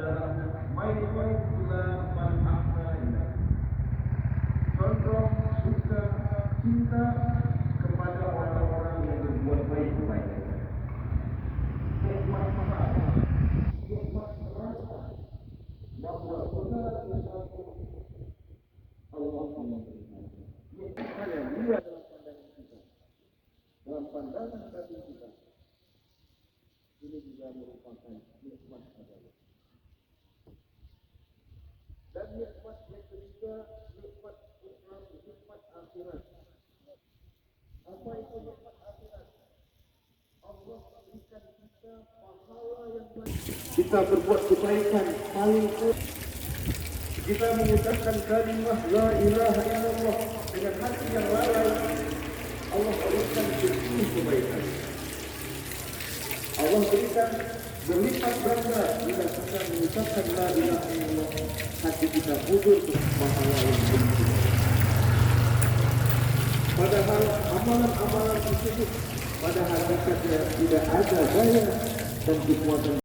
adalah main-main pula manfaatnya. Contoh suka cinta kepada orang-orang yang berbuat baik kepada. Nikmat apa? Nikmat merasa bahawa benar sesuatu Allah memberikan. Nikmat yang dia dalam pandangan kita, dalam pandangan hati kita. Ini juga merupakan nikmat adalah. Dan nikmat yang ketiga, nikmat Islam, nikmat akhirat. Apa itu nikmat akhirat? Allah berikan kita pahala yang baik. Kita berbuat kebaikan paling kuat. Kita mengucapkan kalimah la ilaha illallah dengan hati yang lalai. Allah berikan 10 kebaikan. Allah berikan berlipat ganda bila kita mengucapkan la ilaha illallah, hati kita mundur ke pahala yang tinggi. Padahal amalan-amalan tersebut pada hakikatnya tidak ada daya dan kekuatan